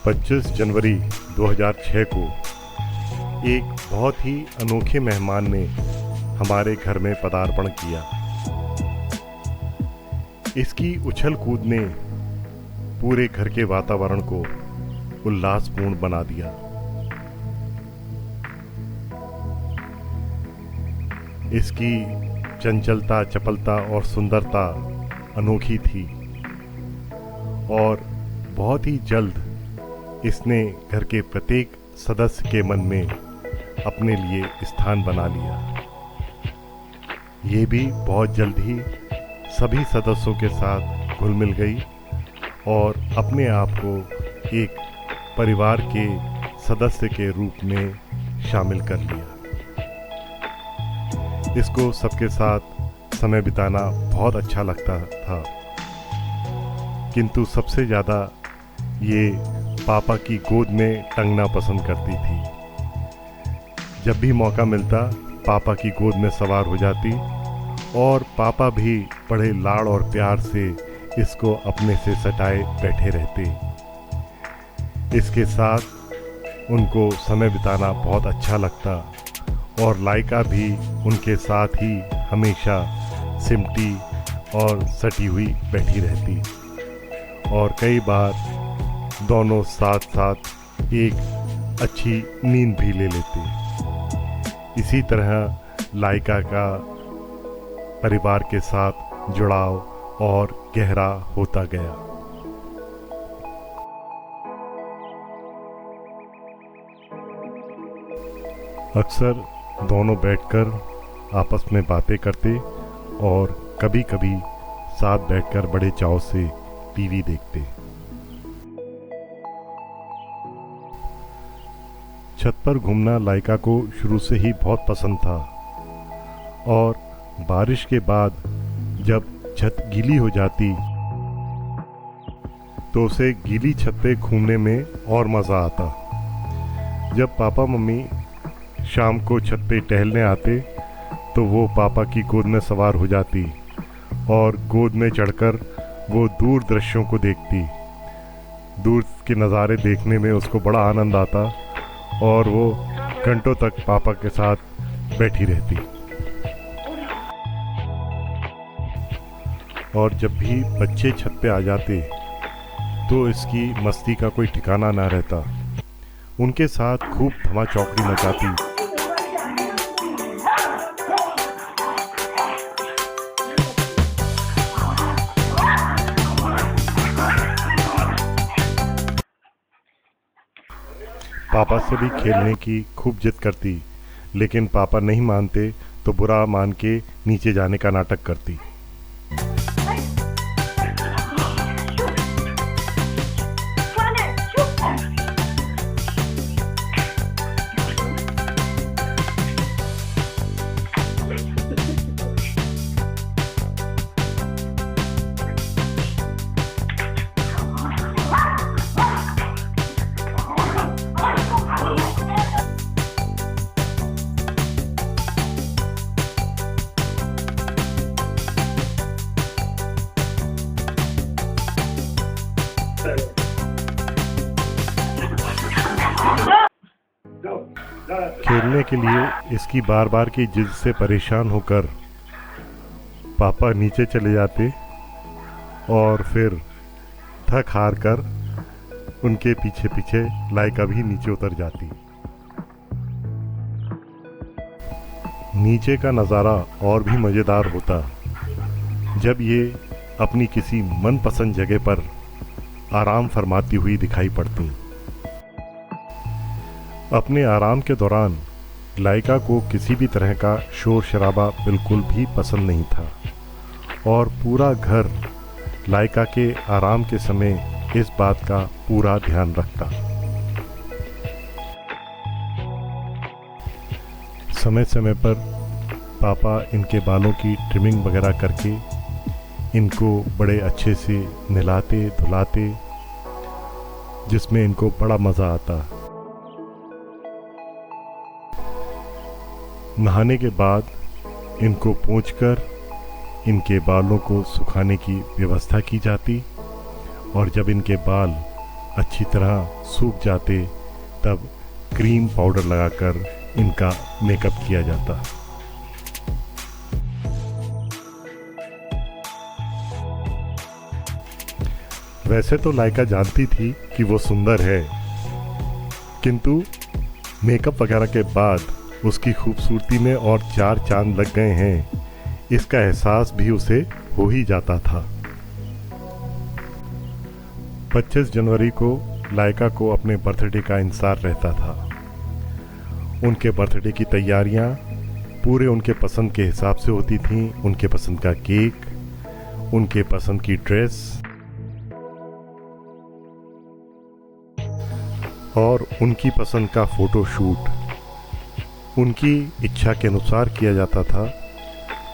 25 जनवरी 2006 को एक बहुत ही अनोखे मेहमान ने हमारे घर में पदार्पण किया। इसकी उछल कूद ने पूरे घर के वातावरण को उल्लासपूर्ण बना दिया। इसकी चंचलता, चपलता और सुंदरता अनोखी थी और बहुत ही जल्द इसने घर के प्रत्येक सदस्य के मन में अपने लिए स्थान बना लिया। ये भी बहुत जल्द ही सभी सदस्यों के साथ घुल मिल गई और अपने आप को एक परिवार के सदस्य के रूप में शामिल कर लिया। इसको सबके साथ समय बिताना बहुत अच्छा लगता था, किंतु सबसे ज़्यादा ये पापा की गोद में टंगना पसंद करती थी। जब भी मौका मिलता पापा की गोद में सवार हो जाती और पापा भी बड़े लाड़ और प्यार से इसको अपने से सटाए बैठे रहते। इसके साथ उनको समय बिताना बहुत अच्छा लगता और लाइका भी उनके साथ ही हमेशा सिमटी और सटी हुई बैठी रहती और कई बार दोनों साथ साथ एक अच्छी नींद भी ले लेते। इसी तरह लाइका का परिवार के साथ जुड़ाव और गहरा होता गया। अक्सर दोनों बैठकर आपस में बातें करते और कभी-कभी साथ बैठकर बड़े चाव से टीवी देखते। छत पर घूमना लाइका को शुरू से ही बहुत पसंद था और बारिश के बाद जब छत गीली हो जाती तो उसे गीली छत पे घूमने में और मज़ा आता। जब पापा मम्मी शाम को छत पे टहलने आते तो वो पापा की गोद में सवार हो जाती और गोद में चढ़कर वो दूर दृश्यों को देखती। दूर के नज़ारे देखने में उसको बड़ा आनंद आता और वो घंटों तक पापा के साथ बैठी रहती। और जब भी बच्चे छत पे आ जाते तो इसकी मस्ती का कोई ठिकाना ना रहता। उनके साथ खूब धमाचौकड़ी मचाती। पापा से भी खेलने की खूब जिद करती, लेकिन पापा नहीं मानते तो बुरा मान के नीचे जाने का नाटक करती। खेलने के लिए इसकी बार बार की जिद से परेशान होकर पापा नीचे चले जाते और फिर थक हार कर उनके पीछे पीछे लाइका भी नीचे उतर जाती। नीचे का नज़ारा और भी मज़ेदार होता जब ये अपनी किसी मनपसंद जगह पर आराम फरमाती हुई दिखाई पड़ती। अपने आराम के दौरान लाइका को किसी भी तरह का शोर शराबा बिल्कुल भी पसंद नहीं था और पूरा घर लाइका के आराम के समय इस बात का पूरा ध्यान रखता। समय समय पर पापा इनके बालों की ट्रिमिंग वगैरह करके इनको बड़े अच्छे से नहलाते धुलाते, जिसमें इनको बड़ा मज़ा आता। नहाने के बाद इनको पोंछकर इनके बालों को सुखाने की व्यवस्था की जाती और जब इनके बाल अच्छी तरह सूख जाते तब क्रीम पाउडर लगाकर इनका मेकअप किया जाता। वैसे तो लाइका जानती थी कि वो सुंदर है, किंतु मेकअप वगैरह के बाद उसकी खूबसूरती में और 4 चांद लग गए हैं, इसका एहसास भी उसे हो ही जाता था। 25 जनवरी को लाइका को अपने बर्थडे का इंतजार रहता था। उनके बर्थडे की तैयारियां पूरे उनके पसंद के हिसाब से होती थीं। उनके पसंद का केक, उनके पसंद की ड्रेस और उनकी पसंद का फ़ोटो शूट उनकी इच्छा के अनुसार किया जाता था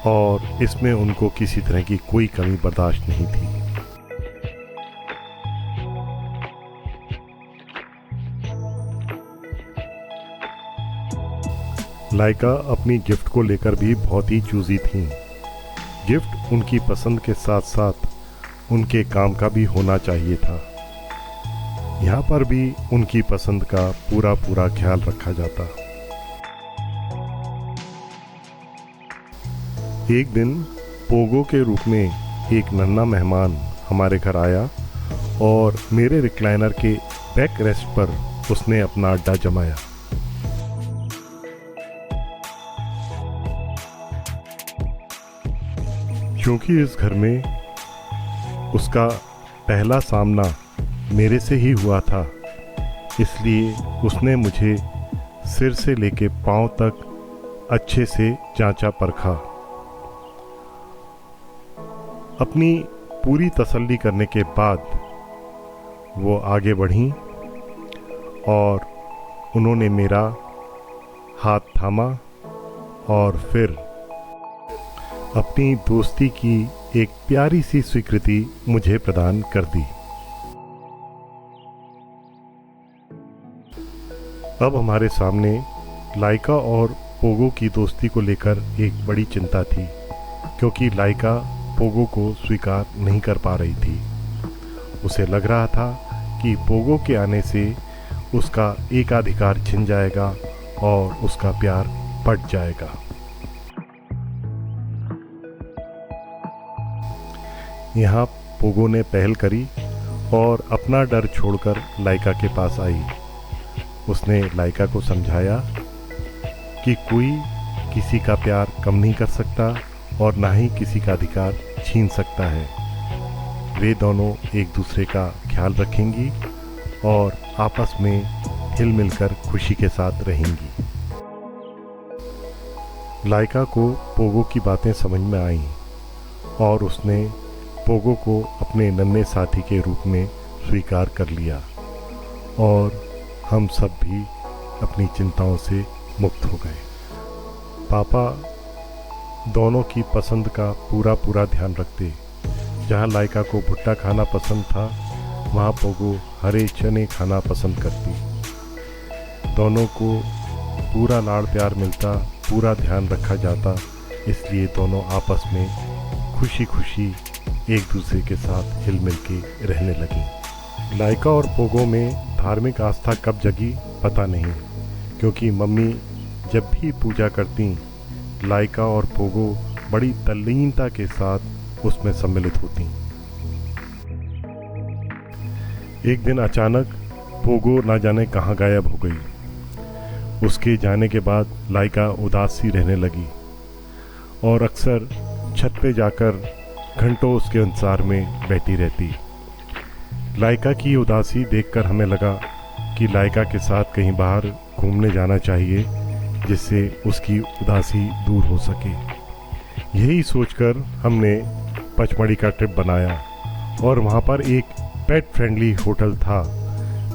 और इसमें उनको किसी तरह की कोई कमी बर्दाश्त नहीं थी। लाइका अपनी गिफ्ट को लेकर भी बहुत ही चूज़ी थीं। गिफ्ट उनकी पसंद के साथ साथ उनके काम का भी होना चाहिए था। यहाँ पर भी उनकी पसंद का पूरा ख्याल रखा जाता। एक दिन पोगो के रूप में एक नन्हा मेहमान हमारे घर आया और मेरे रिक्लाइनर के बैक रेस्ट पर उसने अपना अड्डा जमाया। क्योंकि इस घर में उसका पहला सामना मेरे से ही हुआ था, इसलिए उसने मुझे सिर से लेके पांव तक अच्छे से जांचा परखा। अपनी पूरी तसल्ली करने के बाद वो आगे बढ़ीं और उन्होंने मेरा हाथ थामा और फिर अपनी दोस्ती की एक प्यारी सी स्वीकृति मुझे प्रदान कर दी। अब हमारे सामने लाइका और पोगो की दोस्ती को लेकर एक बड़ी चिंता थी, क्योंकि लाइका पोगो को स्वीकार नहीं कर पा रही थी। उसे लग रहा था कि पोगो के आने से उसका एकाधिकार छिन जाएगा और उसका प्यार बढ़ जाएगा। यहाँ पोगो ने पहल करी और अपना डर छोड़कर लाइका के पास आई। उसने लाइका को समझाया कि कोई किसी का प्यार कम नहीं कर सकता और ना ही किसी का अधिकार छीन सकता है। वे दोनों एक दूसरे का ख्याल रखेंगी और आपस में हिल मिलकर खुशी के साथ रहेंगी। लाइका को पोगो की बातें समझ में आईं और उसने पोगो को अपने नन्हे साथी के रूप में स्वीकार कर लिया और हम सब भी अपनी चिंताओं से मुक्त हो गए। पापा दोनों की पसंद का पूरा ध्यान रखते। जहाँ लाइका को भुट्टा खाना पसंद था, वहाँ पोगो हरे चने खाना पसंद करती। दोनों को पूरा लाड़ प्यार मिलता, पूरा ध्यान रखा जाता, इसलिए दोनों आपस में खुशी एक दूसरे के साथ हिल मिल के रहने लगी। लाइका और पोगो में धार्मिक आस्था कब जगी पता नहीं, क्योंकि मम्मी जब भी पूजा करती, लाइका और पोगो बड़ी तल्लीनता के साथ उसमें सम्मिलित होती। एक दिन अचानक पोगो ना जाने कहाँ गायब हो गई। उसके जाने के बाद लाइका उदास सी रहने लगी और अक्सर छत पे जाकर घंटों उसके इंतजार में बैठी रहती। लाइका की उदासी देखकर हमें लगा कि लाइका के साथ कहीं बाहर घूमने जाना चाहिए, जिससे उसकी उदासी दूर हो सके। यही सोचकर हमने पचमढ़ी का ट्रिप बनाया और वहाँ पर एक पेट फ्रेंडली होटल था,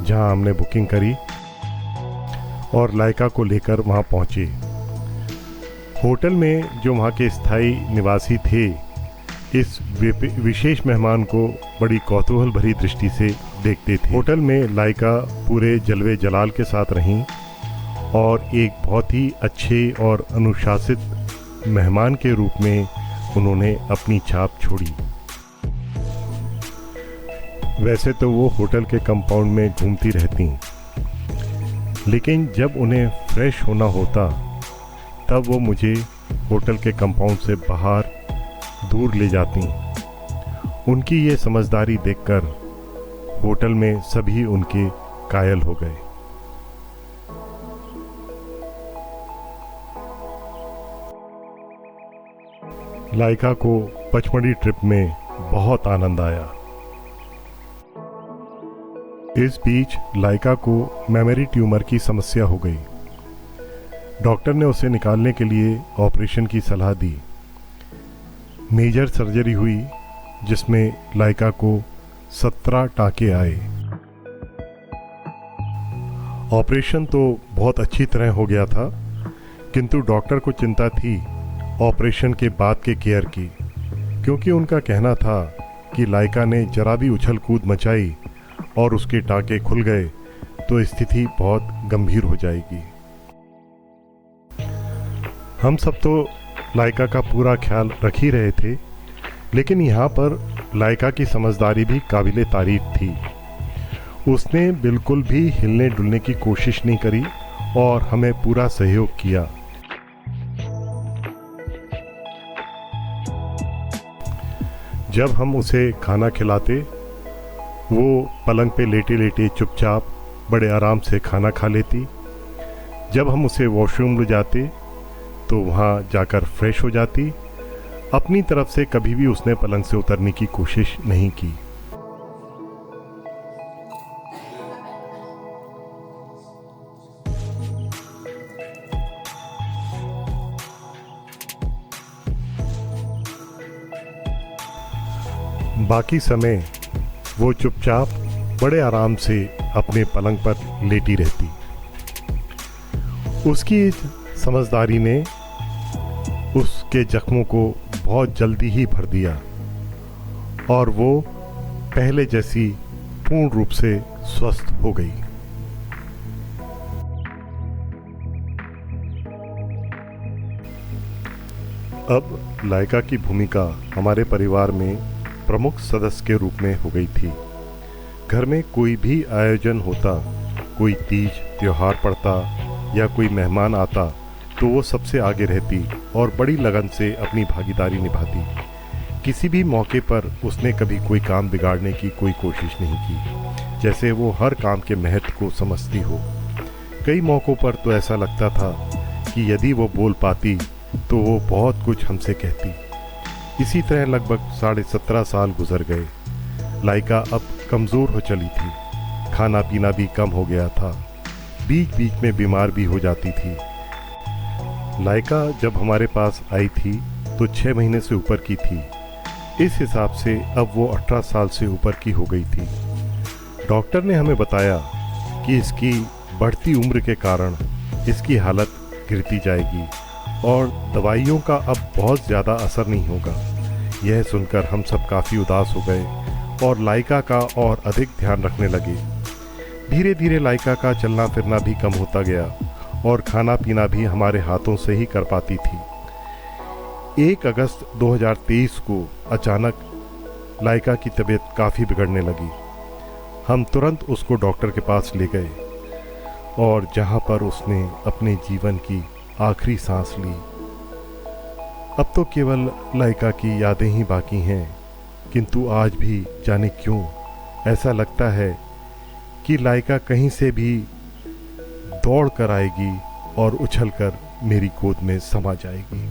जहाँ हमने बुकिंग करी और लाइका को लेकर वहाँ पहुँचे। होटल में जो वहाँ के स्थायी निवासी थे, इस विशेष मेहमान को बड़ी कौतूहल भरी दृष्टि से देखते थे। होटल में लाइका पूरे जलवे जलाल के साथ रहीं और एक बहुत ही अच्छे और अनुशासित मेहमान के रूप में उन्होंने अपनी छाप छोड़ी। वैसे तो वो होटल के कंपाउंड में घूमती रहती, लेकिन जब उन्हें फ्रेश होना होता तब वो मुझे होटल के कंपाउंड से बाहर दूर ले जाती। उनकी ये समझदारी देखकर होटल में सभी उनके कायल हो गए। लाइका को पचमढ़ी ट्रिप में बहुत आनंद आया। इस बीच लाइका को मेमोरी ट्यूमर की समस्या हो गई। डॉक्टर ने उसे निकालने के लिए ऑपरेशन की सलाह दी। मेजर सर्जरी हुई जिसमें लाइका को 17 टाँके आए। ऑपरेशन तो बहुत अच्छी तरह हो गया था, किंतु डॉक्टर को चिंता थी ऑपरेशन के बाद के केयर की, क्योंकि उनका कहना था कि लाइका ने जरा भी उछल कूद मचाई और उसके टाँके खुल गए तो स्थिति बहुत गंभीर हो जाएगी। हम सब तो लाइका का पूरा ख्याल रख ही रहे थे, लेकिन यहाँ पर लाइका की समझदारी भी काबिले तारीफ थी। उसने बिल्कुल भी हिलने डुलने की कोशिश नहीं करी और हमें पूरा सहयोग किया। जब हम उसे खाना खिलाते वो पलंग पे लेटे लेटे चुपचाप बड़े आराम से खाना खा लेती। जब हम उसे वॉशरूम ले जाते तो वहाँ जाकर फ्रेश हो जाती। अपनी तरफ से कभी भी उसने पलंग से उतरने की कोशिश नहीं की। बाकी समय वो चुपचाप बड़े आराम से अपने पलंग पर लेटी रहती। उसकी इस समझदारी ने उसके जख्मों को बहुत जल्दी ही भर दिया और वो पहले जैसी पूर्ण रूप से स्वस्थ हो गई। अब लाइका की भूमिका हमारे परिवार में प्रमुख सदस्य के रूप में हो गई थी। घर में कोई भी आयोजन होता, कोई तीज त्योहार पड़ता या कोई मेहमान आता तो वो सबसे आगे रहती और बड़ी लगन से अपनी भागीदारी निभाती। किसी भी मौके पर उसने कभी कोई काम बिगाड़ने की कोई कोशिश नहीं की, जैसे वो हर काम के महत्व को समझती हो। कई मौक़ों पर तो ऐसा लगता था कि यदि वो बोल पाती तो वो बहुत कुछ हमसे कहती। इसी तरह लगभग 17.5 साल गुजर गए। लाइका अब कमज़ोर हो चली थी, खाना पीना भी कम हो गया था, बीच बीच में बीमार भी हो जाती थी। लाइका जब हमारे पास आई थी तो 6 महीने से ऊपर की थी। इस हिसाब से अब वो 18 साल से ऊपर की हो गई थी। डॉक्टर ने हमें बताया कि इसकी बढ़ती उम्र के कारण इसकी हालत गिरती जाएगी और दवाइयों का अब बहुत ज़्यादा असर नहीं होगा। यह सुनकर हम सब काफ़ी उदास हो गए और लाइका का और अधिक ध्यान रखने लगे। धीरे धीरे लाइका का चलना फिरना भी कम होता गया और खाना पीना भी हमारे हाथों से ही कर पाती थी। 1 अगस्त 2023 को अचानक लाइका की तबीयत काफ़ी बिगड़ने लगी। हम तुरंत उसको डॉक्टर के पास ले गए और जहाँ पर उसने अपने जीवन की आखिरी सांस ली। अब तो केवल लाइका की यादें ही बाकी हैं, किंतु आज भी जाने क्यों ऐसा लगता है कि लाइका कहीं से भी दौड़ कर आएगी और उछलकर मेरी गोद में समा जाएगी।